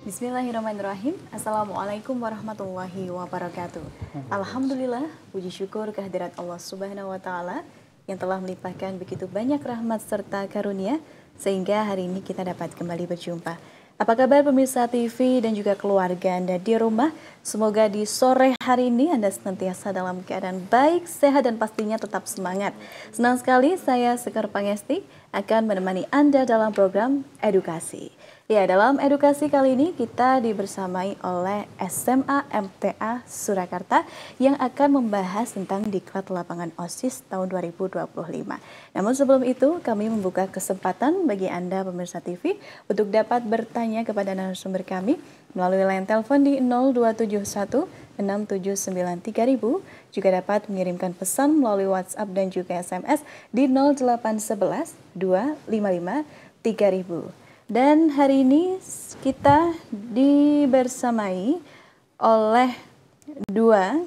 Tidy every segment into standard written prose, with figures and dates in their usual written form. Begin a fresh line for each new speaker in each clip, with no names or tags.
Bismillahirrahmanirrahim. Assalamualaikum warahmatullahi wabarakatuh. Alhamdulillah, puji syukur kehadirat Allah Subhanahu wa Ta'ala yang telah melimpahkan begitu banyak rahmat serta karunia sehingga hari ini kita dapat kembali berjumpa. Apa kabar pemirsa TV dan juga keluarga Anda di rumah? Semoga di sore hari ini Anda senantiasa dalam keadaan baik, sehat dan pastinya tetap semangat. Senang sekali saya Sekar Pangesti akan menemani Anda dalam program edukasi. Ya, dalam edukasi kali ini kita dibersamai oleh SMA MTA Surakarta yang akan membahas tentang diklat lapangan OSIS tahun 2025. Namun sebelum itu kami membuka kesempatan bagi Anda pemirsa TV untuk dapat bertanya kepada narasumber kami melalui line telepon di 0271 679 3000, juga dapat mengirimkan pesan melalui WhatsApp dan juga SMS di 0811 255 3000. Dan hari ini kita dibersamai oleh dua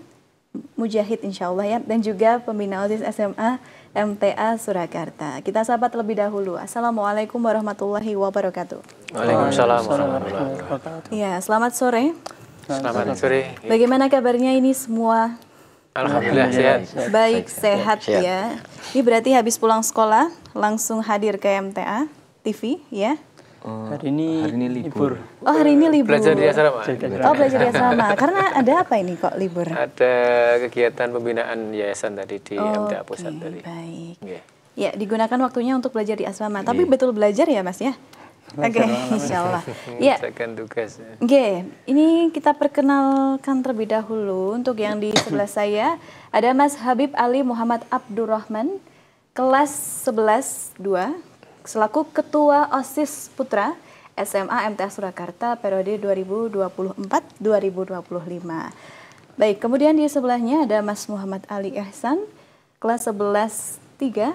mujahid insya Allah ya, dan juga pembina OSIS SMA MTA Surakarta. Kita sapa terlebih dahulu. Assalamualaikum warahmatullahi wabarakatuh.
Waalaikumsalam warahmatullahi wabarakatuh.
Ya, selamat sore.
Selamat sore.
Bagaimana kabarnya ini semua?
Alhamdulillah sehat.
Baik, sehat ya. Ini berarti habis pulang sekolah langsung hadir ke MTA TV ya?
Hari ini libur.
Oh, hari ini libur.
Belajar di asrama.
Oh, belajar di asrama. Karena ada apa ini kok libur?
Ada kegiatan pembinaan yayasan tadi di MTA Pusat tadi.
Baik.
Okay.
Ya, digunakan waktunya untuk belajar di asrama. Tapi betul belajar ya, Mas ya? Oke, insya Allah. Ya.
Mengerjakan tugas.
Oke, ini kita perkenalkan terlebih dahulu untuk yang di sebelah saya ada Mas Habib Ali Muhammad Abdurrahman, kelas 11-2. Selaku Ketua OSIS Putra SMA MTA Surakarta periode 2024-2025. Baik, kemudian di sebelahnya ada Mas Muhammad Ali Ihsan, kelas 11-3,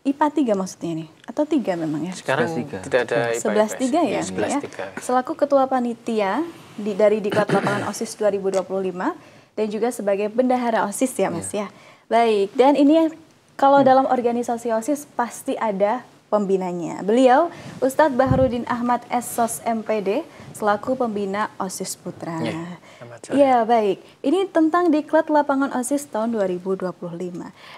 IPA 3 maksudnya ini, atau 3 memang ya?
Sekarang tidak ada IPA
11-3 ya?
11-3.
Selaku Ketua Panitia dari Diklat Lapangan OSIS 2025 dan juga sebagai Bendahara OSIS ya Mas ya. Baik, dan ini kalau dalam organisasi OSIS pasti ada pembinanya. Beliau Ustadz Baharudin Ahmad SSOS MPD selaku pembina OSIS Putra. Ya, baik. Ini tentang diklat lapangan OSIS tahun 2025.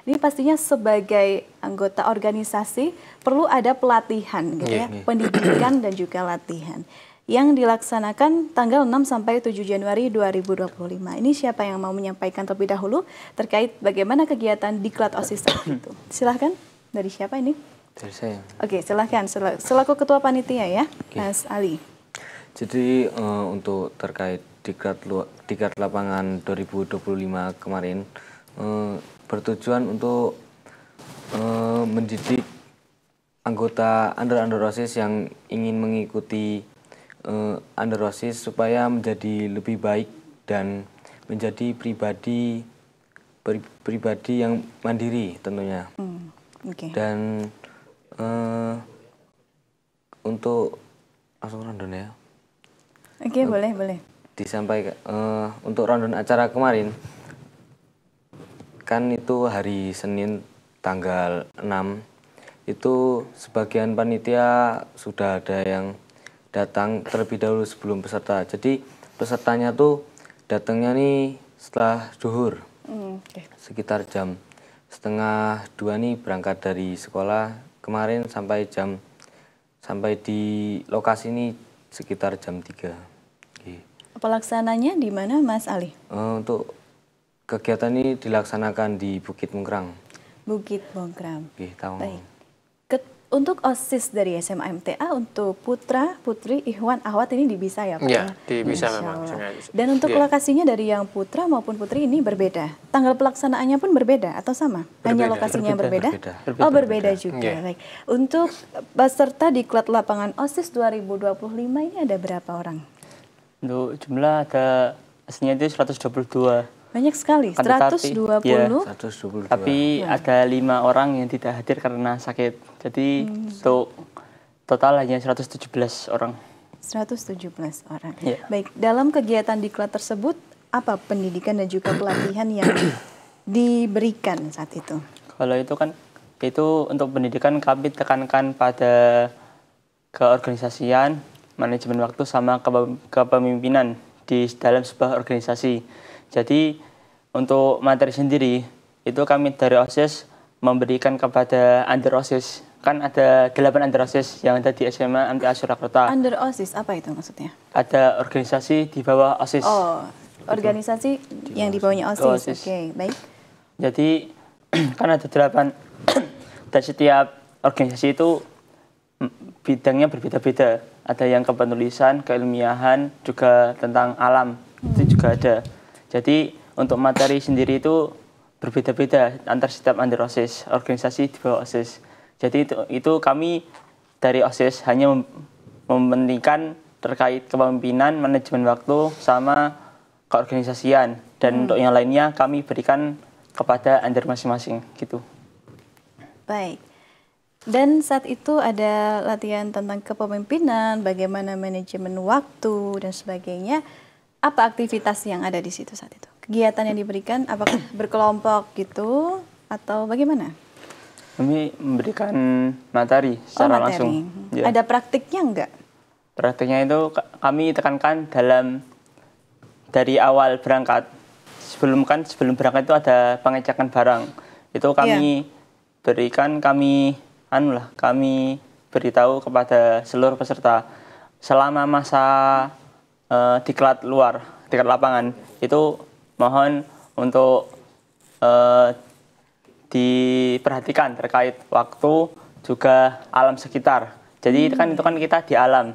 Ini pastinya sebagai anggota organisasi perlu ada pelatihan gitu ya, pendidikan dan juga latihan yang dilaksanakan tanggal 6 sampai 7 Januari 2025. Ini siapa yang mau menyampaikan terlebih dahulu terkait bagaimana kegiatan diklat OSIS itu? Silahkan, dari siapa ini?
Dari saya.
Oke, silahkan. Selaku Ketua Panitia ya, Mas Ali.
Jadi untuk terkait diklat lapangan 2025 kemarin bertujuan untuk mendidik anggota under OSIS yang ingin mengikuti under OSIS supaya menjadi lebih baik dan menjadi pribadi yang mandiri tentunya. Dan untuk langsung rundown ya.
Oke, boleh.
Disampaikan untuk rundown acara kemarin kan itu hari Senin tanggal 6 itu sebagian panitia sudah ada yang datang terlebih dahulu sebelum peserta. Jadi pesertanya tuh datangnya nih setelah zuhur, sekitar jam 1:30 nih berangkat dari sekolah kemarin sampai di lokasi ini sekitar jam 3.
Pelaksananya di mana Mas Ali?
Untuk kegiatan ini dilaksanakan di Bukit Mungkrang.
Bukit Mungkrang.
Baik.
Untuk OSIS dari SMA MTA untuk putra, putri, ikhwan, akhwat ini bisa ya Pak?
Ya, bisa memang.
Dan untuk lokasinya dari yang putra maupun putri ini berbeda? Tanggal pelaksanaannya pun berbeda atau sama? Hanya lokasinya yang berbeda? Oh, berbeda juga. Baik. Untuk peserta diklat lapangan OSIS 2025 ini ada berapa orang?
Untuk jumlah ada aslinya itu 122.
Banyak sekali, 120.
Ya, 122. Tapi ada 5 orang yang tidak hadir karena sakit. Jadi untuk total hanya 117 orang.
117 orang.
Ya.
Baik, dalam kegiatan diklat tersebut apa pendidikan dan juga pelatihan yang diberikan saat itu?
Kalau itu kan itu untuk pendidikan kami tekankan pada keorganisasian, manajemen waktu sama kepemimpinan di dalam sebuah organisasi. Jadi untuk materi sendiri itu kami dari OSIS memberikan kepada under OSIS. Kan ada 8 under OSIS yang ada di SMA MTA Surakarta.
Under OSIS apa itu maksudnya?
Ada organisasi di bawah OSIS.
Oh, organisasi yang di bawahnya OSIS. Oke, baik.
Jadi kan ada 8 dan setiap organisasi itu bidangnya berbeda-beda. Ada yang kepenulisan, keilmiahan, juga tentang alam. Itu juga ada. Jadi untuk materi sendiri itu berbeda-beda antar setiap under OSIS, organisasi di bawah OSIS. Jadi itu kami dari OSIS hanya mementingkan terkait kepemimpinan, manajemen waktu, sama keorganisasian. Dan untuk yang lainnya kami berikan kepada under masing-masing gitu.
Baik. Dan saat itu ada latihan tentang kepemimpinan, bagaimana manajemen waktu dan sebagainya. Apa aktivitas yang ada di situ saat itu? Kegiatan yang diberikan apakah berkelompok gitu atau bagaimana?
Kami memberikan materi secara
materi.
langsung. Ya.
Ada praktiknya enggak?
Praktiknya itu kami tekankan dari awal berangkat. Sebelum berangkat itu ada pengecekan barang. Itu kami berikan, kami beritahu kepada seluruh peserta selama masa diklat lapangan itu mohon untuk diperhatikan terkait waktu juga alam sekitar. Jadi itu kan kita di alam,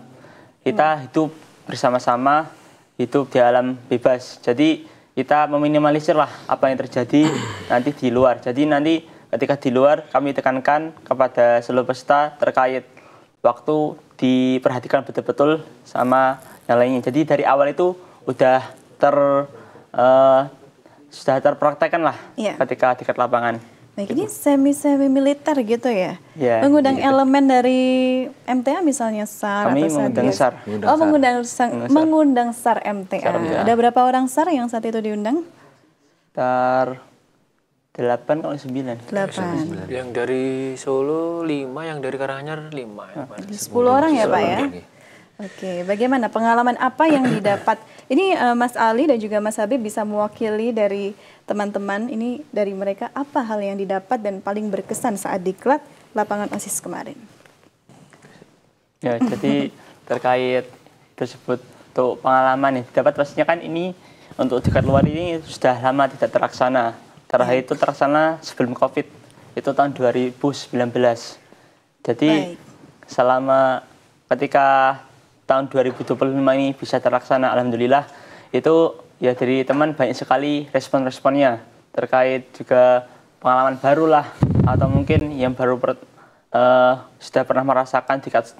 kita hidup bersama-sama, hidup di alam bebas. Jadi kita meminimalisir lah apa yang terjadi nanti di luar. Jadi nanti ketika di luar kami tekankan kepada seluruh peserta terkait waktu diperhatikan betul-betul sama yang lainnya. Jadi dari awal itu sudah terpraktekkan lah ketika tingkat lapangan.
Baik, ini semi militer gitu ya?
Ya,
mengundang
gitu.
elemen dari MTA misalnya SAR
Kami
atau
mengundang SAR.
Mengundang SAR MTA.
SAR, ya.
Ada berapa orang SAR yang saat itu diundang?
8 atau 9.
8.
Yang dari Solo 5, yang dari Karanganyar 5.
10 orang ya Pak ya? Oke, bagaimana pengalaman apa yang didapat? Ini Mas Ali dan juga Mas Habib bisa mewakili dari teman-teman ini, dari mereka apa hal yang didapat dan paling berkesan saat diklat lapangan OSIS kemarin?
Ya, jadi terkait tersebut untuk pengalaman yang didapat pastinya kan ini untuk diklat luar ini sudah lama tidak terlaksana. Terakhir itu terlaksana sebelum COVID, itu tahun 2019. Jadi selama ketika tahun 2025 ini bisa terlaksana, alhamdulillah, itu ya dari teman banyak sekali respon-responnya terkait juga pengalaman baru lah, atau mungkin yang baru sudah pernah merasakan tingkat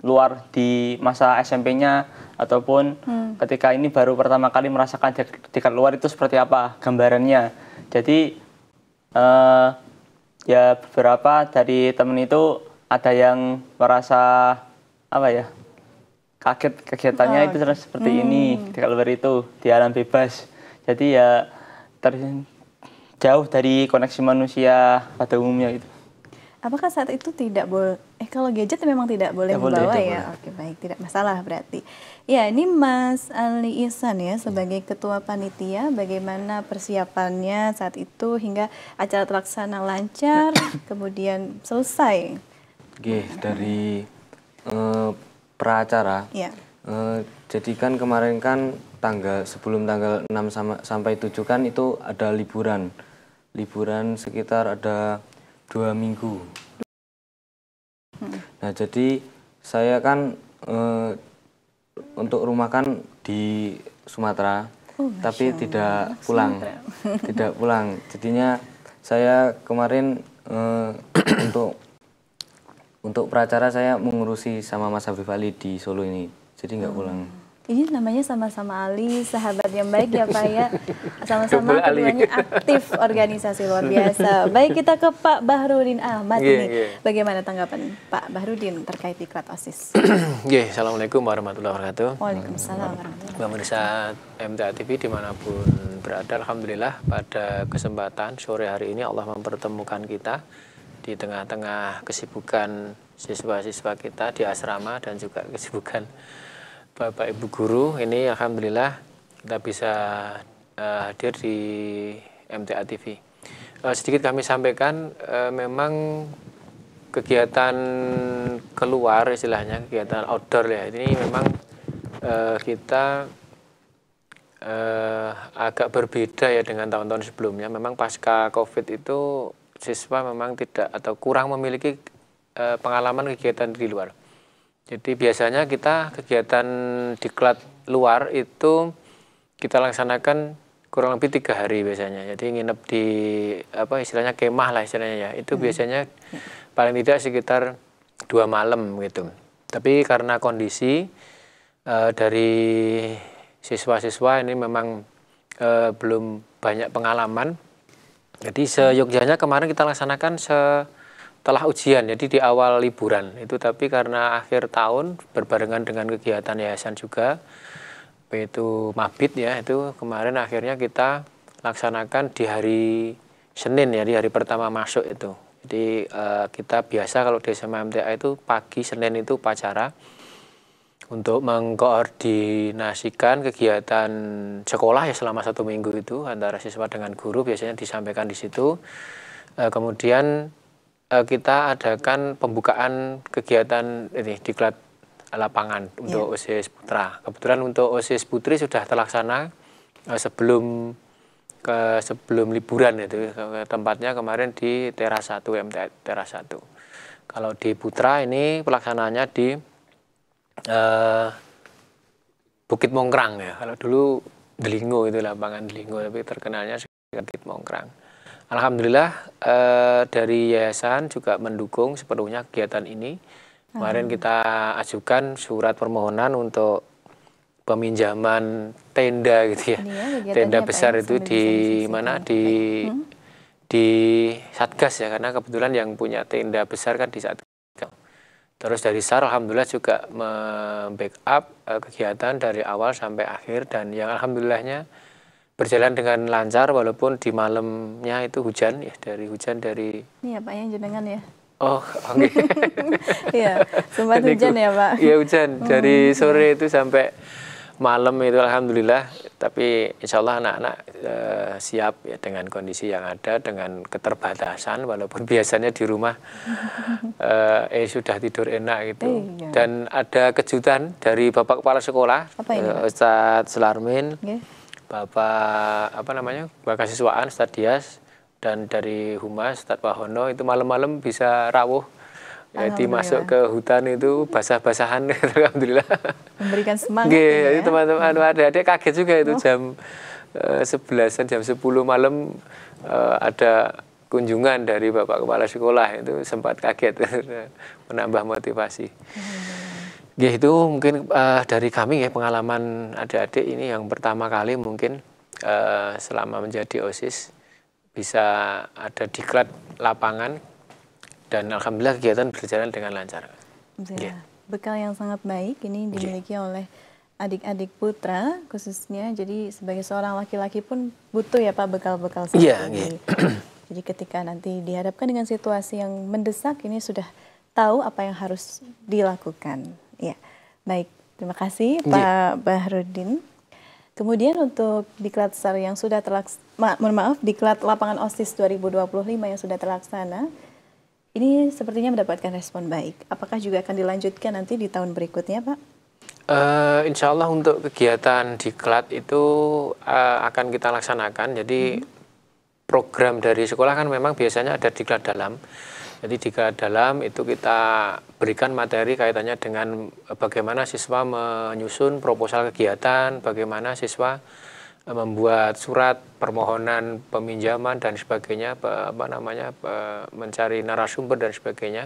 luar di masa SMP-nya, ataupun ketika ini baru pertama kali merasakan tingkat luar itu seperti apa gambarannya. Jadi ya beberapa dari teman itu ada yang merasa kaget kegiatannya itu seperti ini, tingkat luar itu di alam bebas. Jadi ya jauh dari koneksi manusia pada umumnya itu.
Apakah saat itu tidak boleh? Kalau gadget memang tidak boleh membawa ya. Oke, baik, tidak masalah berarti. Ya, ini Mas Ali Ihsan ya sebagai ketua panitia, bagaimana persiapannya saat itu hingga acara terlaksana lancar, kemudian selesai.
Oke, dari praacara.
Ya.
Jadi kan kemarin kan sebelum tanggal 6 sampai 7 kan itu ada liburan. Liburan sekitar ada 2 minggu. Nah, jadi saya kan untuk rumah kan di Sumatera, tapi tidak pulang. Tidak pulang. Jadinya saya kemarin untuk praacara saya mengurusi sama Mas Habib Ali di Solo ini, jadi nggak pulang.
Ini namanya sama-sama Ali, sahabat yang baik ya Pak ya. Sama-sama keduanya aktif organisasi luar biasa. Baik, kita ke Pak Bahrudin Ahmad ini. Bagaimana tanggapan Pak Bahrudin terkait diklat OSIS?
Assalamualaikum warahmatullahi wabarakatuh.
Waalaikumsalam warahmatullahi wabarakatuh.
Pemirsa MTA TV dimanapun berada, alhamdulillah pada kesempatan sore hari ini Allah mempertemukan kita di tengah-tengah kesibukan siswa-siswa kita di asrama dan juga kesibukan Bapak Ibu guru. Ini alhamdulillah kita bisa hadir di MTA TV. Sedikit kami sampaikan, memang kegiatan keluar istilahnya, kegiatan outdoor ya, ini memang kita agak berbeda ya dengan tahun-tahun sebelumnya. Memang pasca COVID itu siswa memang tidak atau kurang memiliki pengalaman kegiatan di luar. Jadi biasanya kita kegiatan diklat luar itu kita laksanakan kurang lebih 3 hari biasanya. Jadi nginep di istilahnya kemah lah istilahnya ya. Itu biasanya paling tidak sekitar 2 malam gitu. Tapi karena kondisi dari siswa-siswa ini memang belum banyak pengalaman. Jadi seyogyanya kemarin kita laksanakan setelah ujian, jadi di awal liburan itu. Tapi karena akhir tahun berbarengan dengan kegiatan yayasan juga, yaitu mabit ya, itu kemarin akhirnya kita laksanakan di hari Senin ya, di hari pertama masuk itu. Jadi kita biasa kalau di SMA MTA itu pagi Senin itu upacara untuk mengkoordinasikan kegiatan sekolah ya selama 1 minggu itu antara siswa dengan guru, biasanya disampaikan di situ. Kemudian kita adakan pembukaan kegiatan ini diklat lapangan untuk OSIS Putra. Kebetulan untuk OSIS Putri sudah terlaksana sebelum liburan itu. Tempatnya kemarin di Teras 1, MTA Teras 1. Kalau di Putra ini pelaksanaannya di Bukit Mongkrang ya. Kalau dulu Delingo itu lapangan Delingo, tapi terkenalnya Bukit Mongkrang. Alhamdulillah dari yayasan juga mendukung sepenuhnya kegiatan ini. Kemarin kita ajukan surat permohonan untuk peminjaman tenda gitu ya. Tenda besar itu di mana di Satgas ya, karena kebetulan yang punya tenda besar kan di Satgas. Terus dari SAR alhamdulillah juga membackup kegiatan dari awal sampai akhir, dan yang alhamdulillahnya berjalan dengan lancar walaupun di malamnya itu hujan ya, dari
Ini ya Pak yang jenengan ya.
Oh, oke.
Iya, sempat hujan ya Pak.
Iya hujan dari sore itu sampai malam itu alhamdulillah, tapi insya Allah anak-anak siap ya dengan kondisi yang ada, dengan keterbatasan walaupun biasanya di rumah sudah tidur enak gitu. Dan ada kejutan dari Bapak Kepala Sekolah, Ustadz Selarmin, Bapak Bapak Kasiswaan Ustadz Dias, dan dari Humas Ustadz Wahono itu malam-malam bisa rawuh. Jadi masuk ke hutan itu basah-basahan, alhamdulillah.
Memberikan semangat. Ya.
Teman-teman adik-adik kaget juga itu jam 11-an, jam 10 malam ada kunjungan dari Bapak Kepala Sekolah, itu sempat kaget, menambah motivasi. Itu mungkin dari kami ya, pengalaman adik-adik ini yang pertama kali mungkin selama menjadi OSIS bisa ada diklat lapangan. Dan alhamdulillah kegiatan berjalan dengan lancar.
Bekal yang sangat baik ini dimiliki oleh adik-adik putra khususnya. Jadi sebagai seorang laki-laki pun butuh ya Pak bekal-bekal seperti ini. Jadi ketika nanti dihadapkan dengan situasi yang mendesak, ini sudah tahu apa yang harus dilakukan. Ya, baik. Terima kasih Pak Bahrudin. Kemudian untuk diklat SAR yang sudah diklat lapangan OSIS 2025 yang sudah terlaksana, ini sepertinya mendapatkan respon baik. Apakah juga akan dilanjutkan nanti di tahun berikutnya, Pak?
Insya Allah untuk kegiatan diklat itu akan kita laksanakan. Jadi program dari sekolah kan memang biasanya ada diklat dalam. Jadi diklat dalam itu kita berikan materi kaitannya dengan bagaimana siswa menyusun proposal kegiatan, bagaimana siswa membuat surat permohonan peminjaman dan sebagainya, mencari narasumber dan sebagainya.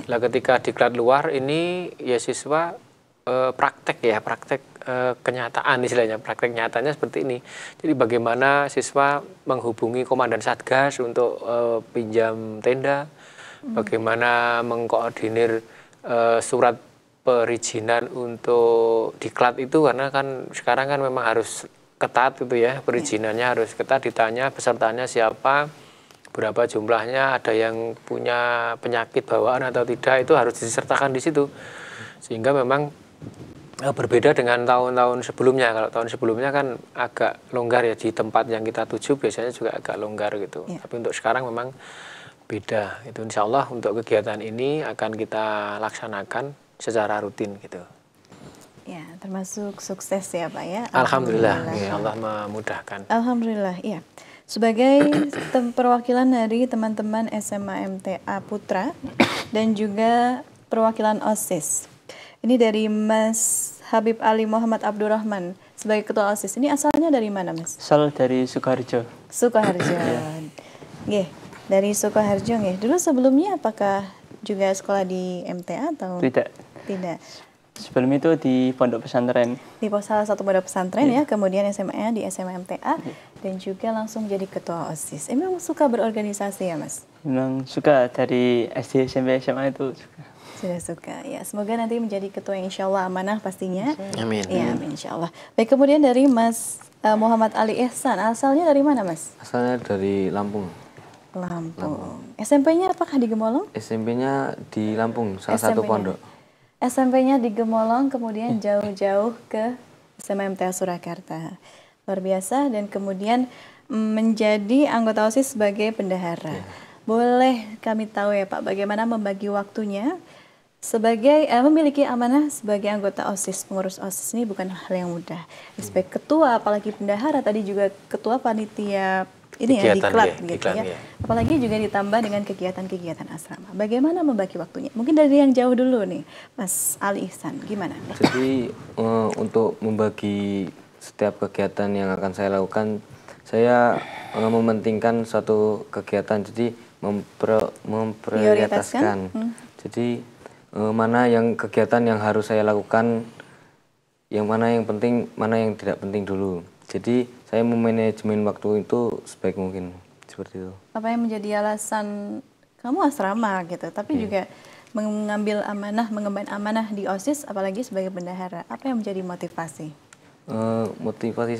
Nah, ketika diklat luar ini ya siswa praktek kenyataan istilahnya, praktek nyatanya seperti ini. Jadi bagaimana siswa menghubungi komandan Satgas untuk pinjam tenda, bagaimana mengkoordinir surat perizinan untuk diklat itu, karena kan sekarang kan memang harus ketat itu ya, perizinannya harus ketat, ditanya pesertanya siapa, berapa jumlahnya, ada yang punya penyakit bawaan atau tidak, itu harus disertakan di situ. Sehingga memang berbeda dengan tahun-tahun sebelumnya. Kalau tahun sebelumnya kan agak longgar ya, di tempat yang kita tuju biasanya juga agak longgar gitu.
Ya.
Tapi untuk sekarang memang beda. Itu insya Allah untuk kegiatan ini akan kita laksanakan secara rutin gitu.
Ya, termasuk sukses ya Pak ya.
Alhamdulillah, ya Allah memudahkan.
Alhamdulillah, iya. Sebagai perwakilan dari teman-teman SMA MTA Putra dan juga perwakilan OSIS. Ini dari Mas Habib Ali Muhammad Abdurrahman sebagai ketua OSIS. Ini asalnya dari mana, Mas?
Asal dari Sukoharjo.
Sukoharjo. Nggih, dari Sukoharjo nggih. Dulu sebelumnya apakah juga sekolah di MTA atau
Tidak.
tidak?
Sebelum itu di pondok pesantren.
Di salah satu pondok pesantren ya, kemudian SMA di SMA MTA dan juga langsung jadi ketua OSIS. Emang suka berorganisasi ya, Mas?
Memang suka dari SD, SMP, SMA itu suka.
Sudah suka. Ya, semoga nanti menjadi ketua yang insya Allah amanah pastinya.
Amin.
Ya, amin insya Allah. Baik, kemudian dari Mas Muhammad Ali Ihsan. Asalnya dari mana, Mas?
Asalnya dari Lampung.
Lampung. SMP-nya apakah di Gemolong?
SMP-nya di Lampung, salah satu
SMP-nya.
pondok.
SMP-nya di Gemolong, kemudian jauh-jauh ke SMA MTA Surakarta. Luar biasa, dan kemudian menjadi anggota OSIS sebagai bendahara. Boleh kami tahu ya Pak, bagaimana membagi waktunya sebagai memiliki amanah sebagai anggota OSIS, pengurus OSIS ini bukan hal yang mudah. Sebagai ketua, apalagi bendahara, tadi juga ketua panitia ini ya, diklat gitu ya. Apalagi juga ditambah dengan kegiatan-kegiatan asrama. Bagaimana membagi waktunya? Mungkin dari yang jauh dulu nih, Mas Ali Ihsan, gimana?
Jadi untuk membagi setiap kegiatan yang akan saya lakukan, saya mementingkan satu kegiatan, jadi memprioritaskan. Jadi mana yang kegiatan yang harus saya lakukan, yang mana yang penting, mana yang tidak penting dulu. Jadi saya memanajemen waktu itu sebaik mungkin, seperti itu.
Apa yang menjadi alasan kamu asrama gitu, tapi juga mengambil amanah, mengemban amanah di OSIS, apalagi sebagai bendahara. Apa yang menjadi motivasi?
Motivasi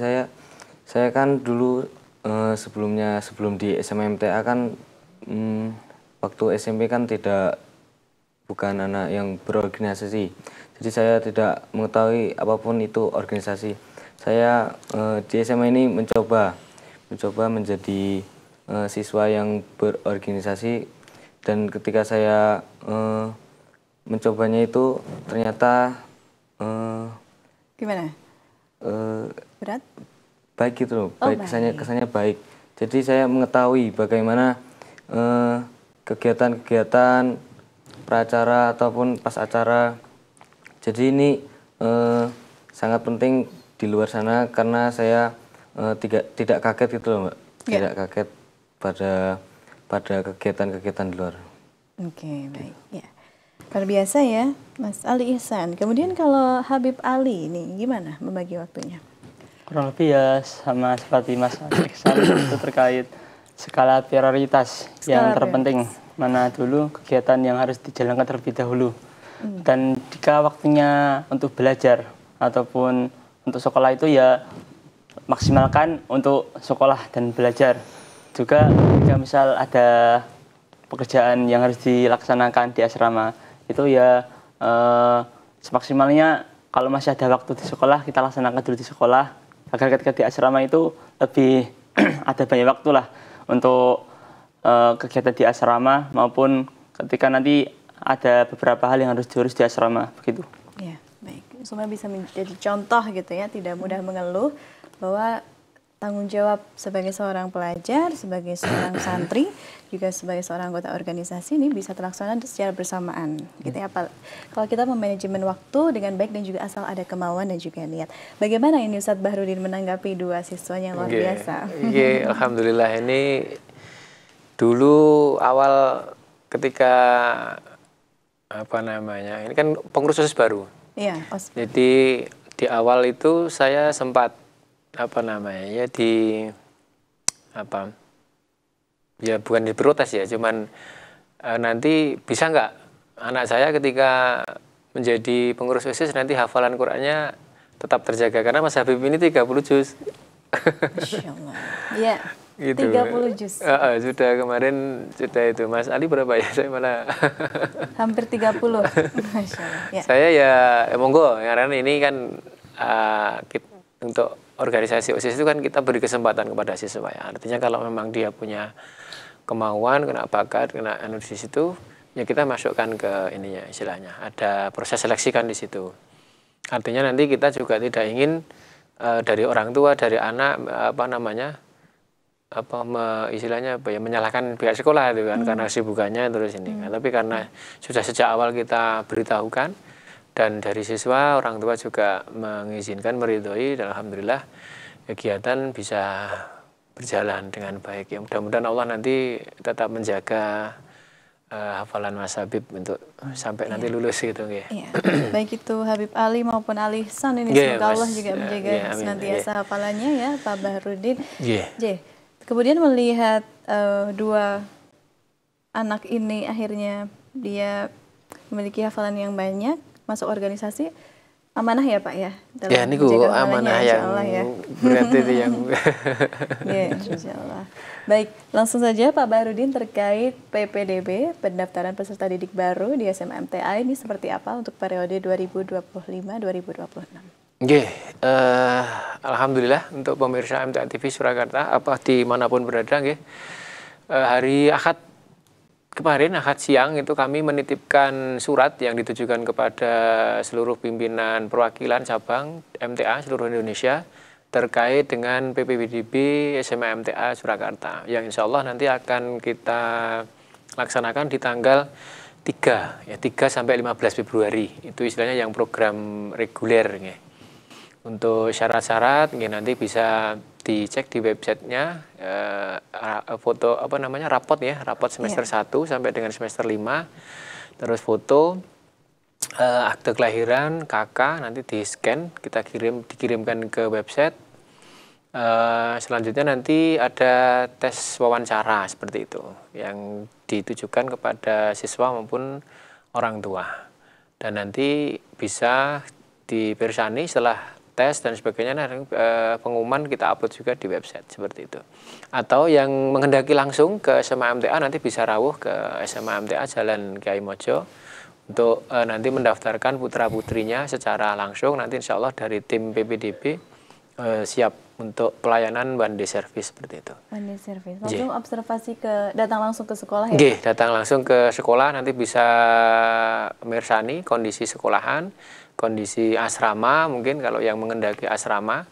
saya kan dulu sebelum di SMA MTA kan waktu SMP kan bukan anak yang berorganisasi. Jadi saya tidak mengetahui apapun itu organisasi. Saya di SMA ini mencoba menjadi siswa yang berorganisasi, dan ketika saya mencobanya itu ternyata
Gimana? Berat?
Baik gitu loh,
baik.
kesannya baik. Jadi saya mengetahui bagaimana kegiatan-kegiatan pracara ataupun pas acara. Jadi ini sangat penting di luar sana, karena saya tidak kaget gitu loh Mbak. Tidak kaget pada kegiatan-kegiatan di luar.
Oke, baik. Ya. Luar biasa ya, Mas Ali Ihsan. Kemudian kalau Habib Ali ini gimana membagi waktunya?
Kurang lebih ya sama seperti Mas Ihsan itu terkait skala prioritas yang terpenting. Mana dulu kegiatan yang harus dijalankan terlebih dahulu. Dan jika waktunya untuk belajar ataupun untuk sekolah itu ya maksimalkan untuk sekolah dan belajar. Juga jika misal ada pekerjaan yang harus dilaksanakan di asrama, itu ya semaksimalnya kalau masih ada waktu di sekolah, kita laksanakan dulu di sekolah, agar ketika di asrama itu lebih ada banyak waktu lah untuk kegiatan di asrama, maupun ketika nanti ada beberapa hal yang harus diurus di asrama, begitu.
Ya, baik. Semua bisa menjadi contoh gitu ya, tidak mudah mengeluh bahwa tanggung jawab sebagai seorang pelajar, sebagai seorang santri, juga sebagai seorang anggota organisasi ini bisa terlaksana secara bersamaan. Gitu ya, kalau kita memanajemen waktu dengan baik dan juga asal ada kemauan dan juga niat. Bagaimana ini Ustadz Bahrudin menanggapi dua siswanya yang luar biasa?
Alhamdulillah, ini dulu awal ketika ini kan pengurus OSIS baru.
Iya,
jadi di awal itu saya sempat bukan diprotes ya, cuman nanti bisa nggak anak saya ketika menjadi pengurus OSIS nanti hafalan Qur'annya tetap terjaga, karena Mas Habib ini 30 juz.
Insya Allah. Ya.
Gitu.
30 juz.
Sudah kemarin sudah itu. Mas Ali berapa ya? Saya malah
Hampir 30. Masya Allah. Ya.
saya ya monggo, karena ini kan untuk organisasi OSIS itu kan kita beri kesempatan kepada siswa ya. Artinya kalau memang dia punya kemauan, kena bakat, kena anu di situ, ya kita masukkan ke ininya istilahnya. Ada proses seleksi kan di situ. Artinya nanti kita juga tidak ingin dari orang tua, dari anak istilahnya menyalahkan pihak sekolah itu kan karena kesibukannya terus ini. Nah, tapi karena sudah sejak awal kita beritahukan dan dari siswa, orang tua juga mengizinkan, meridhoi, dan alhamdulillah kegiatan bisa berjalan dengan baik. Ya, mudah-mudahan Allah nanti tetap menjaga hafalan Mas Habib untuk sampai nanti lulus gitu ya.
Iya. Baik itu Habib Ali maupun Ali Ihsan ini semoga Allah juga menjaga senantiasa hafalannya ya Pak Bahrudin. Kemudian melihat dua anak ini akhirnya dia memiliki hafalan yang banyak, masuk organisasi, amanah ya Pak ya?
Ya ini amanah yang
ya.
berarti itu yang
ya, insyaallah. Baik, langsung saja Pak Bahrudin terkait PPDB, pendaftaran peserta didik baru di SMMTA ini seperti apa untuk periode 2025-2026?
Alhamdulillah untuk pemirsa MTA TV Surakarta dimanapun berada, hari Ahad kemarin, Ahad siang itu kami menitipkan surat yang ditujukan kepada seluruh pimpinan perwakilan cabang MTA seluruh Indonesia terkait dengan PPDB SMA MTA Surakarta yang insya Allah nanti akan kita laksanakan di tanggal 3 sampai 15 Februari. Itu istilahnya yang program reguler. Untuk syarat-syarat nanti bisa dicek di websitenya, foto rapot semester 1 sampai dengan semester 5, terus foto akte kelahiran kakak nanti di scan, dikirimkan ke website. Selanjutnya nanti ada tes wawancara seperti itu yang ditujukan kepada siswa maupun orang tua, dan nanti bisa dipersani setelah tes dan sebagainya. Pengumuman kita upload juga di website seperti itu. Atau yang menghendaki langsung ke SMA MTA nanti bisa rawuh ke SMA MTA Jalan Kiai Mojo untuk nanti mendaftarkan putra putrinya secara langsung. Nanti insya Allah dari tim PPDB siap untuk pelayanan one day service seperti itu.
One day service. Langsung observasi datang langsung ke sekolah ya?
Datang langsung ke sekolah, nanti bisa mersani kondisi sekolahan, kondisi asrama, mungkin kalau yang mengendaki asrama.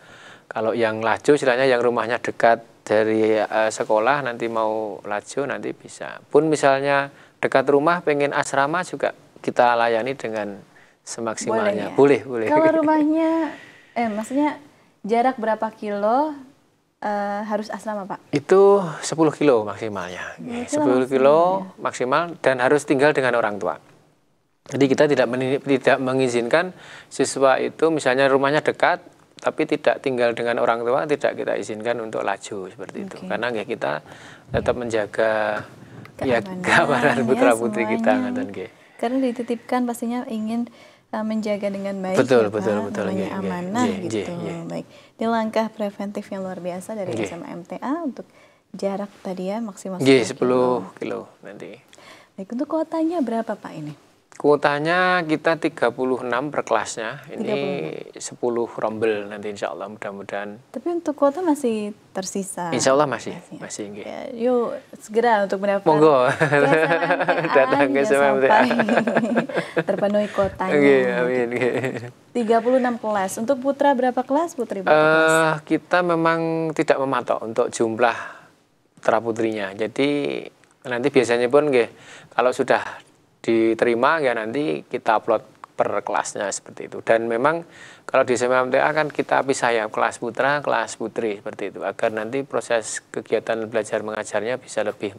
Kalau yang laju istilahnya yang rumahnya dekat dari sekolah nanti mau laju nanti bisa. Pun misalnya dekat rumah pengen asrama juga kita layani dengan semaksimalnya. Boleh.
Kalau rumahnya maksudnya jarak berapa kilo harus asrama Pak?
Itu 10 kilo maksimalnya. 10 kilo maksimal dan harus tinggal dengan orang tua. Jadi kita tidak mengizinkan siswa itu misalnya rumahnya dekat tapi tidak tinggal dengan orang tua, tidak kita izinkan untuk laju seperti itu. Karena kita tetap menjaga keamanan putra putri kita.
Karena dititipkan pastinya ingin menjaga dengan baik,
betul.
amanah gitu. Baik, ini langkah preventif yang luar biasa dari SMA MTA untuk jarak tadi ya maksimal 10
kilo nanti.
Baik, untuk kuotanya berapa Pak ini?
Kuotanya kita 36 per kelasnya, ini 10 rombel nanti insya Allah mudah-mudahan.
Tapi untuk kuota masih tersisa?
Insya Allah masih.
Ya, yuk segera untuk mendaftar.
Monggo, datang ke SMMTA.
Terpenuhi kuotanya.
Amin.
36 kelas. Untuk putra berapa kelas, putri berapa kelas?
Kita memang tidak mematok untuk jumlah putra putrinya. Jadi nanti biasanya pun kalau sudah diterima nanti kita upload per kelasnya seperti itu. Dan memang kalau di SMA MTA kan kita pisah ya kelas putra, kelas putri seperti itu agar nanti proses kegiatan belajar mengajarnya bisa lebih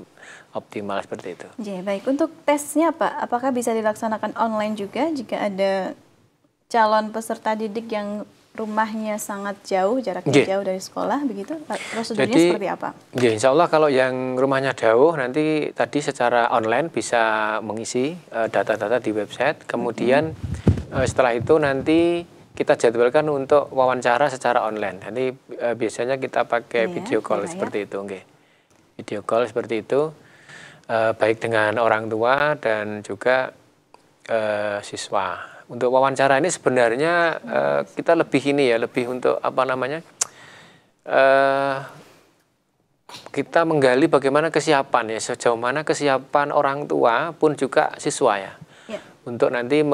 optimal seperti itu.
Baik, untuk tesnya Pak, apakah bisa dilaksanakan online juga jika ada calon peserta didik yang rumahnya sangat jauh, jaraknya jauh dari sekolah, begitu? Prosedurnya seperti apa?
Insya Allah kalau yang rumahnya jauh, nanti tadi secara online bisa mengisi data-data di website. Kemudian setelah itu nanti kita jadwalkan untuk wawancara secara online. Nanti biasanya kita pakai video call seperti itu. video call seperti itu, baik dengan orang tua dan juga siswa. Untuk wawancara ini sebenarnya kita lebih lebih untuk apa namanya, kita menggali bagaimana kesiapan ya, sejauh mana kesiapan orang tua pun juga siswa ya. Untuk nanti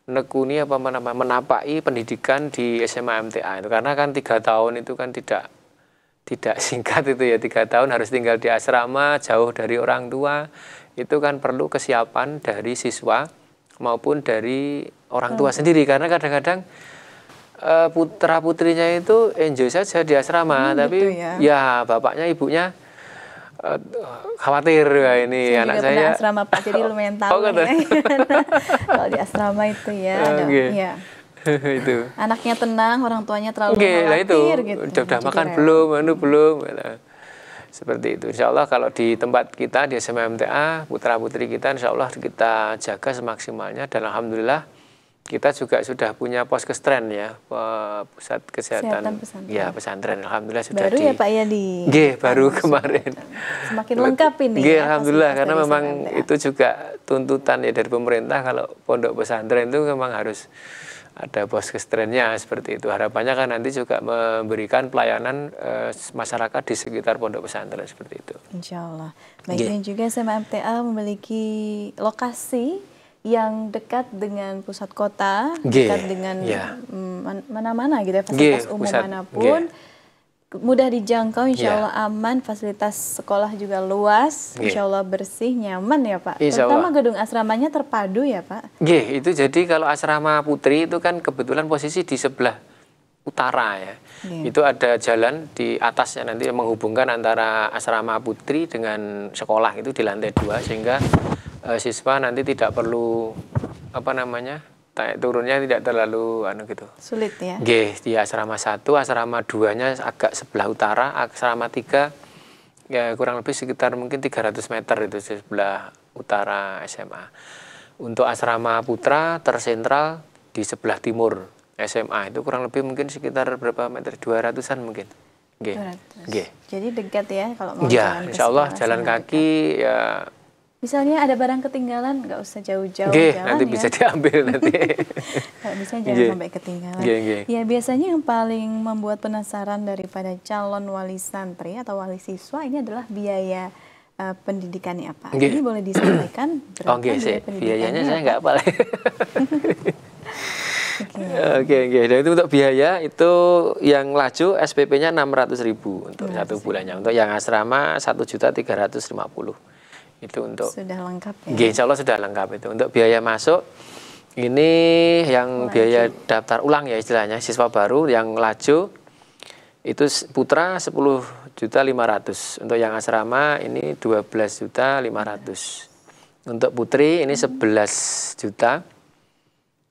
menekuni menapaki pendidikan di SMA MTA itu, karena kan 3 tahun itu kan tidak singkat itu ya. 3 tahun harus tinggal di asrama jauh dari orang tua, itu kan perlu kesiapan dari siswa maupun dari orang tua sendiri, karena kadang-kadang putra putrinya itu enjoy saja di asrama, tapi
gitu
ya bapaknya ibunya khawatir ya, ini
saya
anak
juga
saya
pernah asrama Pak, jadi lumayan tahu
gitu.
Kalau di asrama itu ya, ada, ya.
Itu
Anaknya tenang, orang tuanya terlalu
lah itu
khawatir gitu.
udah makan belum, belum gitu. Seperti itu. Insya Allah kalau di tempat kita di SMA MTA, putra putri kita insya Allah kita jaga semaksimalnya, dan alhamdulillah kita juga sudah punya poskestren ya, pusat kesehatan pesantren. Alhamdulillah sudah
baru ya Pak ya
baru kemarin.
Semakin lengkap ini.
Alhamdulillah, karena memang itu juga tuntutan ya dari pemerintah, kalau pondok pesantren itu memang harus ada poskestrennya seperti itu. Harapannya kan nanti juga memberikan pelayanan masyarakat di sekitar pondok pesantren seperti itu.
Insya Allah. Baik, dan juga SMA MTA memiliki lokasi yang dekat dengan pusat kota, dekat dengan mana-mana gitu ya, fasilitas umum manapun, mudah dijangkau, insya Allah aman, fasilitas sekolah juga luas, insya Allah bersih, nyaman ya Pak. Terutama gedung asramanya terpadu ya Pak.
Itu jadi kalau asrama putri itu kan kebetulan posisi di sebelah utara ya. Itu ada jalan di atasnya nanti yang menghubungkan antara asrama putri dengan sekolah, itu di lantai 2, sehingga siswa nanti tidak perlu turunnya tidak terlalu
sulit ya.
Di asrama 1, asrama 2-nya agak sebelah utara, asrama 3 ya kurang lebih sekitar mungkin 300 meter itu sebelah utara SMA. Untuk asrama putra tersentral di sebelah timur SMA, itu kurang lebih mungkin sekitar berapa meter, 200-an mungkin.
200. Jadi dekat ya kalau mau jalan ke
insya Allah
sekolah,
jalan kaki ya.
Misalnya ada barang ketinggalan, nggak usah jauh-jauh jalan
nanti
ya.
bisa diambil nanti.
Kalau bisa jangan sampai ketinggalan. Ya biasanya yang paling membuat penasaran daripada calon wali santri atau wali siswa ini adalah biaya pendidikannya apa. Ini boleh disampaikan berapa biaya pendidikannya?
Biayanya saya nggak apa. Dan itu untuk biaya itu yang laju SPP-nya 600.000 untuk 1 bulannya. Untuk yang asrama 1.350.000. Itu untuk
sudah lengkap ya.
Insya Allah sudah lengkap itu. Untuk biaya masuk ini yang biaya daftar ulang ya istilahnya, siswa baru yang laju itu putra 10.500.000. Untuk yang asrama ini 12.500.000. Untuk putri ini 11 juta.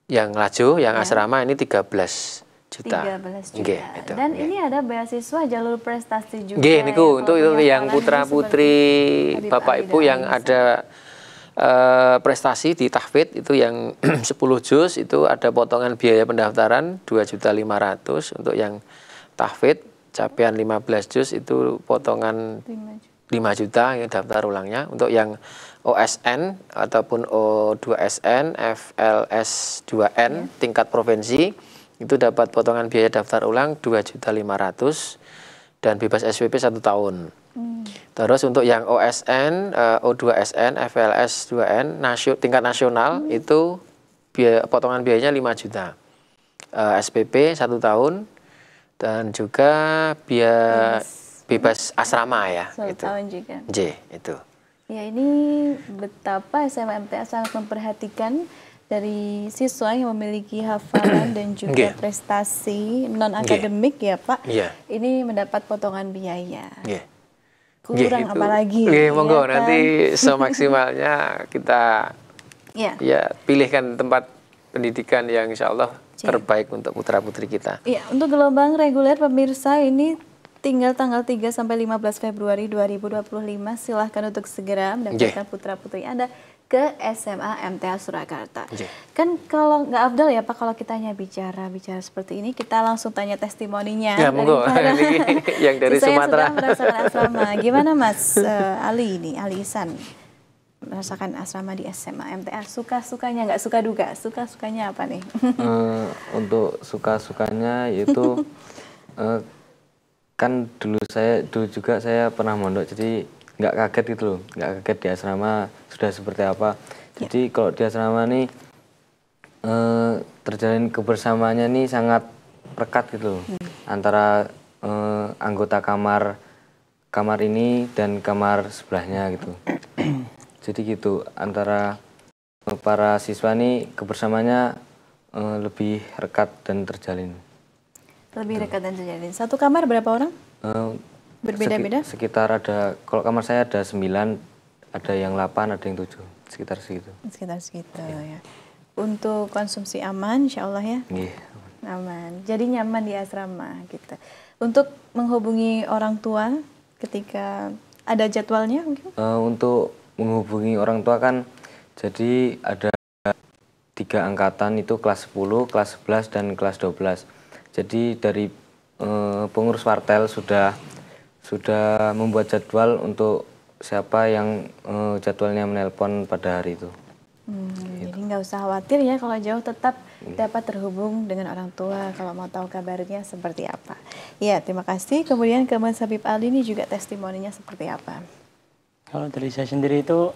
Yang laju, yang asrama ini 13 juta.
13 juta. Dan ini ada beasiswa jalur prestasi juga.
Untuk itu yang putra-putri Bapak Ibu yang ada prestasi di tahfidz itu yang 10 juz itu ada potongan biaya pendaftaran 2.500.000. Untuk yang tahfidz capaian 15 juz itu potongan 5 juta yang daftar ulangnya. Untuk yang OSN ataupun O2SN, FLS2N tingkat provinsi itu dapat potongan biaya daftar ulang 2.500.000 dan bebas SPP 1 tahun. Terus untuk yang OSN, O2SN, FLS2N tingkat nasional itu potongan biayanya 5 juta. SPP 1 tahun dan juga biaya bebas asrama ya.
1 tahun juga.
Itu.
Ya, ini betapa SMA MTA sangat memperhatikan dari siswa yang memiliki hafalan dan juga prestasi non-akademik ya Pak. Ini mendapat potongan biaya. Kurang apalagi.
Monggo nanti semaksimalnya kita pilihkan tempat pendidikan yang insya Allah terbaik untuk putra-putri kita.
Untuk gelombang reguler pemirsa ini tinggal tanggal 3 sampai 15 Februari 2025. Silahkan untuk segera mendaftarkan putra-putri Anda ke SMA MTA Surakarta.
Iya.
Kan kalau nggak afdal ya Pak, kalau kita hanya bicara seperti ini, kita langsung tanya testimoninya.
Ya, monggo. Yang dari
siswa yang
Sumatera.
sudah merasakan asrama. Gimana Mas Ali ini, Ali Ihsan? Merasakan asrama di SMA MTA, suka-sukanya, nggak suka-duga, suka-sukanya apa nih?
Untuk suka-sukanya itu kan dulu juga saya pernah mondok, jadi nggak kaget gitu loh, nggak kaget di asrama sudah seperti apa. Jadi kalau di asrama nih terjalin kebersamaannya nih sangat rekat gitu loh, antara anggota kamar ini dan kamar sebelahnya gitu. Jadi gitu, antara para siswa nih kebersamaannya lebih rekat dan terjalin.
Lebih dekat dan terjalin. Satu kamar berapa orang? Berbeda-beda?
Sekitar ada, kalau kamar saya ada 9, ada yang 8, ada yang 7, sekitar segitu.
Sekitar segitu ya. Untuk konsumsi aman, insya Allah ya?
Iya.
Aman. Jadi nyaman di asrama gitu. Untuk menghubungi orang tua ketika ada jadwalnya mungkin?
Untuk menghubungi orang tua kan, jadi ada 3 angkatan itu kelas 10, kelas 11, dan kelas 12. Jadi dari pengurus wartel sudah membuat jadwal untuk siapa yang jadwalnya menelpon pada hari itu.
Jadi nggak usah khawatir ya, kalau jauh tetap dapat terhubung dengan orang tua kalau mau tahu kabarnya seperti apa. Ya, terima kasih. Kemudian ke Mas Habib Ali ini juga testimoninya seperti apa?
Kalau dari saya sendiri itu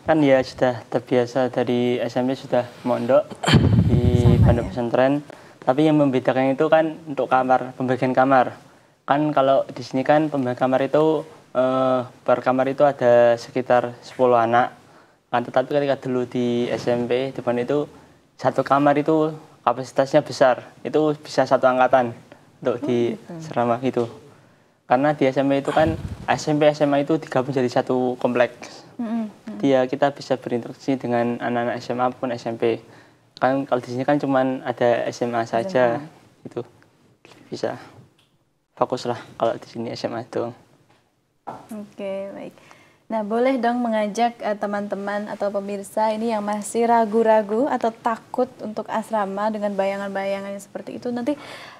kan ya sudah terbiasa dari SMP sudah mondok di pondok pesantren. Tapi yang membedakan itu kan untuk pembagian kamar. Kan kalau di sini kan pembagian kamar itu per kamar itu ada sekitar 10 anak. Kan tetapi ketika dulu di SMP depan itu satu kamar itu kapasitasnya besar. Itu bisa satu angkatan untuk di asrama gitu. Karena di SMP itu kan SMP SMA itu digabung jadi satu kompleks. Dia kita bisa berinteraksi dengan anak-anak SMA pun SMP. Kan kalau di sini kan cuman ada SMA saja itu bisa fokus lah kalau di sini SMA itu.
Oke, baik. Nah, boleh dong mengajak teman-teman atau pemirsa ini yang masih ragu-ragu atau takut untuk asrama dengan bayangan-bayangan yang seperti itu, nanti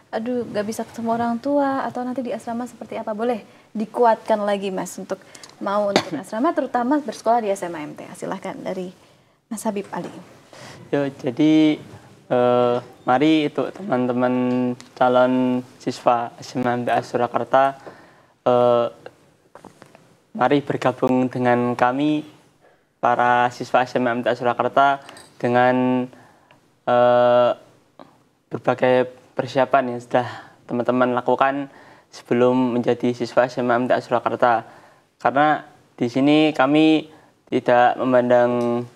aduh gak bisa ketemu orang tua atau nanti di asrama seperti apa, boleh dikuatkan lagi Mas untuk mau untuk asrama, terutama bersekolah di SMA MTA. Silahkan dari Mas Habib Ali.
Yo, jadi mari itu teman-teman calon siswa SMA MTA Surakarta, mari bergabung dengan kami para siswa SMA MTA Surakarta dengan berbagai persiapan yang sudah teman-teman lakukan sebelum menjadi siswa SMA MTA Surakarta. Karena di sini kami tidak memandang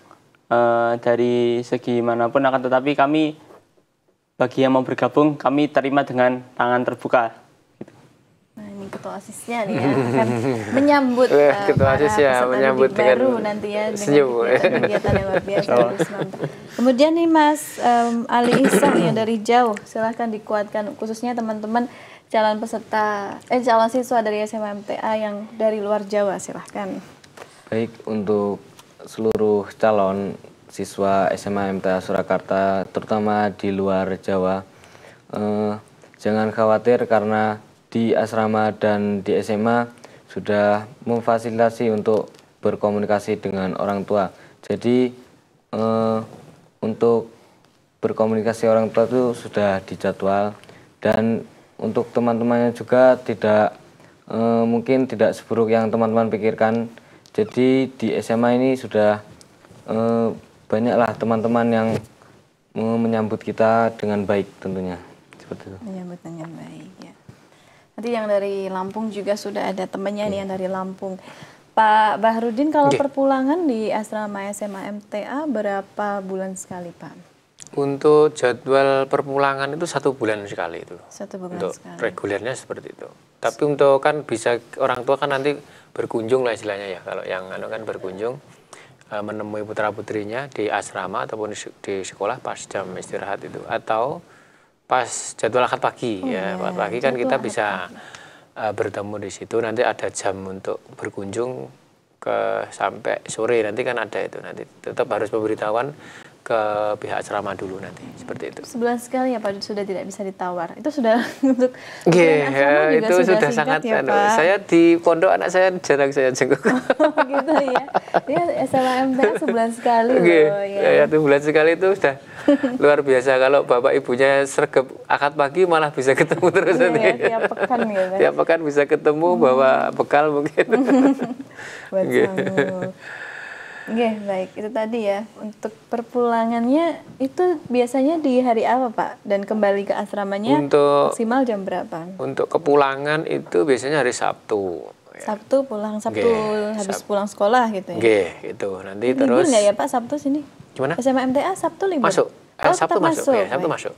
dari segi manapun, akan tetapi kami bagi yang mau bergabung kami terima dengan tangan terbuka.
Nah, ini ketua OSIS-nya nih ya, akan menyambut
Ketua
para
OSIS ya,
peserta
menyambut
didik
dengan
baru nanti ya, dengan
senyum.
kegiatan yang luar biasa. Kemudian nih Mas Ali Ihsan yang dari jauh, silahkan dikuatkan khususnya teman-teman calon calon siswa dari SMA MTA yang dari luar Jawa, silahkan.
Baik, untuk seluruh calon siswa SMA MTA Surakarta, terutama di luar Jawa, jangan khawatir karena di asrama dan di SMA sudah memfasilitasi untuk berkomunikasi dengan orang tua. Jadi untuk berkomunikasi orang tua itu sudah dijadwal, dan untuk teman-temannya juga tidak mungkin tidak seburuk yang teman-teman pikirkan. Jadi di SMA ini sudah banyaklah teman-teman yang menyambut kita dengan baik tentunya. Seperti itu.
Menyambut dengan baik ya. Nanti yang dari Lampung juga sudah ada temannya nih yang dari Lampung. Pak Bahrudin, kalau perpulangan di asrama SMA MTA berapa bulan sekali Pak?
Untuk jadwal perpulangan itu 1 bulan sekali itu.
1 bulan
untuk
sekali.
regulernya seperti itu. Tapi untuk kan bisa orang tua kan nanti berkunjung lah istilahnya ya. Kalau yang kan berkunjung menemui putra putrinya di asrama ataupun di sekolah pas jam istirahat itu, atau pas jadwal akad pagi ya. Akad pagi kan kita bisa bertemu di situ. Nanti ada jam untuk berkunjung ke sampai sore nanti kan ada itu, nanti tetap harus pemberitahuan ke pihak asrama dulu nanti, seperti itu.
Sebulan sekali ya Pak, sudah tidak bisa ditawar. Itu sudah untuk
Nggih,
asrama juga
itu sudah
singkat
sangat
ya, Pak.
saya di pondok anak saya jarang saya jenguk.
Gitu ya. Dia SMA MTA sebulan sekali
Nggih,
loh ya.
1 bulan sekali itu sudah luar biasa. Kalau bapak ibunya sregep akad pagi malah bisa ketemu terus
Iya,
nanti.
ya, tiap pekan gitu.
Tiap pekan bisa ketemu, bawa bekal mungkin.
Buat sanggup. Oke, baik. Itu tadi ya. Untuk perpulangannya itu biasanya di hari apa, Pak? Dan kembali ke asramanya maksimal jam berapa?
Untuk kepulangan itu biasanya hari Sabtu.
Sabtu pulang, Sabtu habis pulang sekolah gitu ya?
Nggih, gitu. Nanti
Libur
terus.
nggak ya Pak Sabtu sini?
Gimana?
SMA MTA Sabtu libur?
Masuk. Sabtu
tetap
masuk. Ya, Sabtu
Baik.
masuk.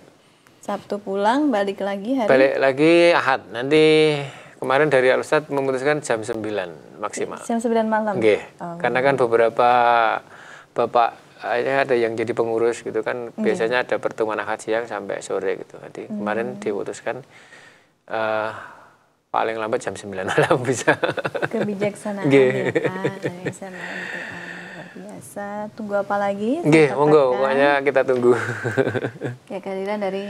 Sabtu pulang, balik lagi hari?
Balik lagi Ahad. Nanti kemarin dari Al-Ustadz memutuskan jam 9 maksimal.
Jam 9 malam?
Nggih.
Oh.
Karena kan beberapa bapak ada yang jadi pengurus gitu kan, biasanya ada pertemuan akad siang sampai sore gitu. Jadi kemarin diputuskan paling lambat jam 9 malam bisa.
Kebijaksanaan ya Pak dari SMA MTA. Luar biasa. Tunggu apa lagi?
Nggih, monggo, pokoknya kita tunggu.
Ya, kehadiran dari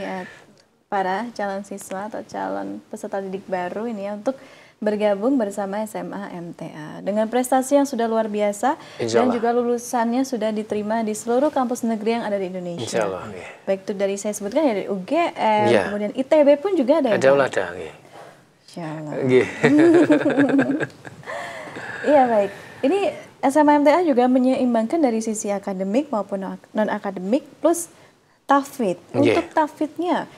para calon siswa atau calon peserta didik baru ini ya untuk bergabung bersama SMA MTA dengan prestasi yang sudah luar biasa dan juga lulusannya sudah diterima di seluruh kampus negeri yang ada di Indonesia.
Insya Allah.
Baik itu dari saya sebutkan ya dari UGM, kemudian ITB pun juga ada.
Ada lah ada.
Insya Allah. Iya baik. Ini SMA MTA juga menyeimbangkan dari sisi akademik maupun non akademik plus tafid. Untuk tafidnya,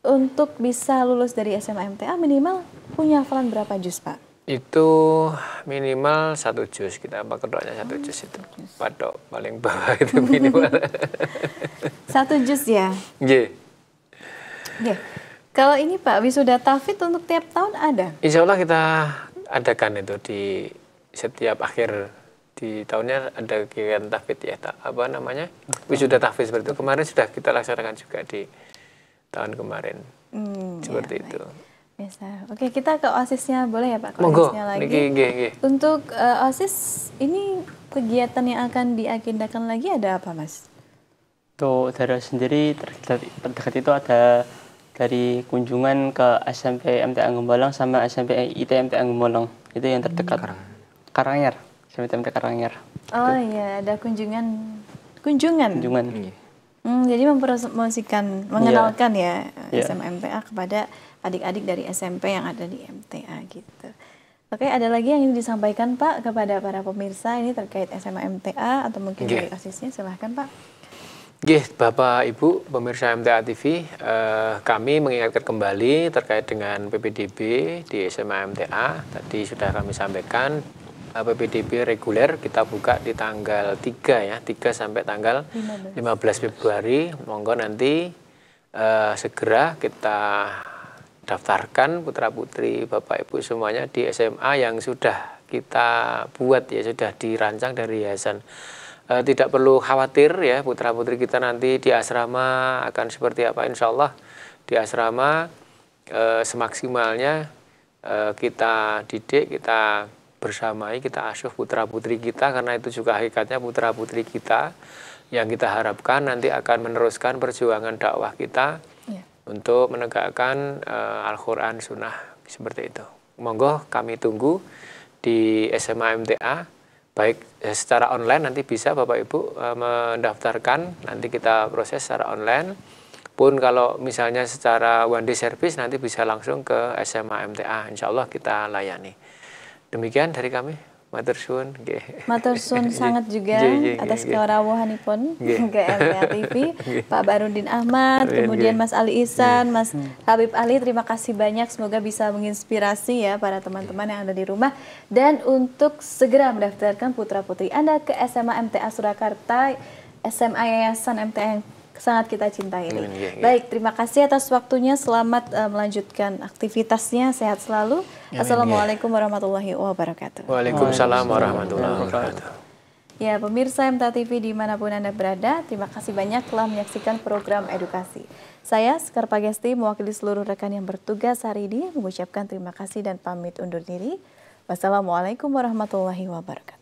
untuk bisa lulus dari SMA MTA minimal punya hafalan berapa juz Pak?
Itu minimal 1 juz, kita apa kedoknya 1 juz itu. Padok paling bawah itu minimal.
1 juz ya?
Nggih.
Nggih. Kalau ini Pak, wisuda tafid untuk tiap tahun ada?
Insya Allah kita adakan itu di setiap akhir di tahunnya ada kegiatan tafid ya, apa namanya? Wisuda tafid seperti itu. Kemarin sudah kita laksanakan juga di tahun kemarin. Seperti itu.
Biasa. Oke, kita ke OSIS-nya boleh ya Pak?
Monggo.
OSIS-nya lagi.
Niki.
Untuk OSIS ini kegiatan yang akan diagendakan lagi ada apa Mas?
Untuk dari sendiri terdekat itu ada dari kunjungan ke SMP MTA Gembolong sama SMP IT MTA Gembolong. Itu yang terdekat. Karanganyar. SMP MTA Karanganyar.
Oh iya, ada kunjungan. Jadi mempromosikan, mengenalkan ya SMA MTA kepada adik-adik dari SMP yang ada di MTA gitu. Oke, ada lagi yang ingin disampaikan Pak kepada para pemirsa ini terkait SMA MTA atau mungkin dari OSIS-nya, silahkan Pak.
Bapak Ibu pemirsa MTA TV, kami mengingatkan kembali terkait dengan PPDB di SMA MTA. Tadi sudah kami sampaikan, PPDB reguler kita buka di tanggal 3 ya, 3 sampai tanggal 15 Februari. Monggo nanti segera kita daftarkan putra-putri Bapak Ibu semuanya di SMA yang sudah kita buat ya, sudah dirancang dari yayasan. Tidak perlu khawatir ya, putra-putri kita nanti di asrama akan seperti apa. Insya Allah di asrama semaksimalnya kita didik, kita bersamai, kita asuh putra-putri kita, karena itu juga hakikatnya putra-putri kita yang kita harapkan nanti akan meneruskan perjuangan dakwah kita untuk menegakkan Al-Quran Sunnah seperti itu. Monggo kami tunggu di SMA MTA, baik secara online nanti bisa Bapak Ibu mendaftarkan, nanti kita proses secara online, pun kalau misalnya secara one day service nanti bisa langsung ke SMA MTA, insya Allah kita layani. Demikian dari kami. Matur suwun.
Matur suwun sangat juga atas kerawuhanipun ke MTA TV, Pak Barudin Ahmad, kemudian Mas Ali Ihsan, Mas Habib Ali, terima kasih banyak. Semoga bisa menginspirasi ya para teman-teman yang ada di rumah, dan untuk segera mendaftarkan putra-putri Anda ke SMA MTA Surakarta, SMA Yayasan MTA yang sangat kita cintai ini. Baik, terima kasih atas waktunya. Selamat melanjutkan aktivitasnya. Sehat selalu. Assalamualaikum warahmatullahi wabarakatuh.
Waalaikumsalam warahmatullahi wabarakatuh.
Ya, pemirsa MTA TV dimanapun Anda berada, terima kasih banyak telah menyaksikan program edukasi. Saya, Sekar Pagesti, mewakili seluruh rekan yang bertugas hari ini, mengucapkan terima kasih dan pamit undur diri. Wassalamualaikum warahmatullahi wabarakatuh.